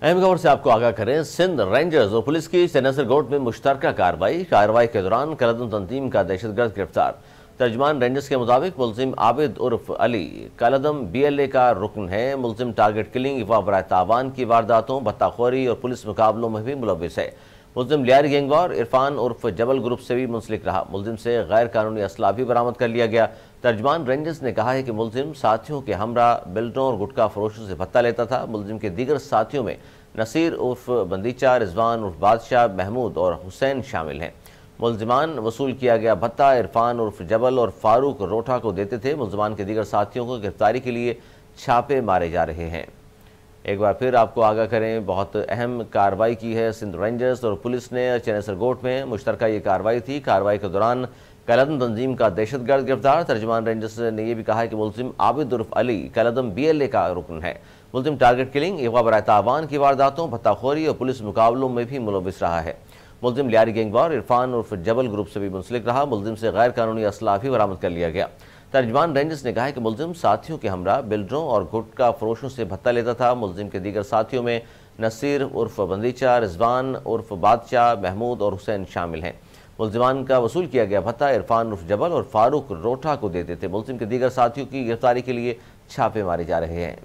اہم خبر سے آپ کو آگاہ کریں۔ سندھ رینجرز اور پولیس کی سینسر گوٹ میں مشترکہ کارروائی کے دوران کلدم تنظیم کا دہشت گرد گرفتار۔ ترجمان رینجرز کے مطابق ملزم عابد عرف علی کلدم BLA کا رکن ہے۔ ملزم ٹارگٹ کلنگ، اغوا برائے تاوان کی وارداتوں، بطاخوری اور پولیس مقابلوں میں بھی ملوث ہے۔ ملزم لیاری گینگوار عرفان عرف جبل گروپ سے بھی منسلک رہا۔ ملزم سے غیر قانونی اسلحہ بھی برآمد کر لیا گیا۔ ترجمان رینجرز نے کہا ہے کہ ملزم ساتھیوں کے ہمراہ بلٹوں اور گٹکا فروشوں سے بھتہ لیتا تھا۔ ملزم کے دیگر ساتھیوں میں نصیر عرف بندیچہ، رضوان عرف بادشاہ، محمود اور حسین شامل ہیں۔ ملزمان وصول کیا گیا بھتہ عرفان عرف جبل اور فاروق روٹھا کو دیتے تھے۔ ملزمان کے دیگر ساتھیوں کو گرفتاری کے لیے چھاپے مارے جا رہے ہیں۔ ایک بار پھر آپ کو آگاہ کریں، بہت اہم کارروائی کی ہے سندھ رینجرز اور پولیس نے چینسر گوٹ میں۔ مشترکہ یہ کارروائی تھی۔ کارروائی کے دوران کلدم تنظیم کا دہشت گرد گرفتار۔ ترجمان رینجرز نے یہ بھی کہا ہے کہ ملزم عابد عرف علی کلدم BLA کا رکن ہے۔ ملزم ٹارگٹ کلنگ، اغوا برائے تاوان کی وارداتوں، بھتہ خوری اور پولیس مقابلوں میں بھی ملوث رہا ہے۔ ملزم لیاری گینگوار عرفان عرف جبل گروپ سے بھی منسلک رہا۔ ملزم سے غیر قانونی اسلحہ بھی برآمد کر لیا گیا۔ ترجمان رینجرز نے کہا ہے کہ ملزم ساتھیوں کے ہمراہ بلڈروں اور گٹکا فروشوں سے بھتہ لیتا تھا۔ ملزم کے دیگر ساتھیوں میں نصیر عرف بندیچہ، رضوان عرف بادشاہ، محمود اور حسین شامل ہیں۔ ملزمان کا وصول کیا گیا بھتہ عرفان عرف جبل اور فاروق روٹھا کو دیتے تھے۔ ملزم کے دیگر ساتھیوں کی گرفتاری کے لیے چھاپے مارے جا رہے ہیں۔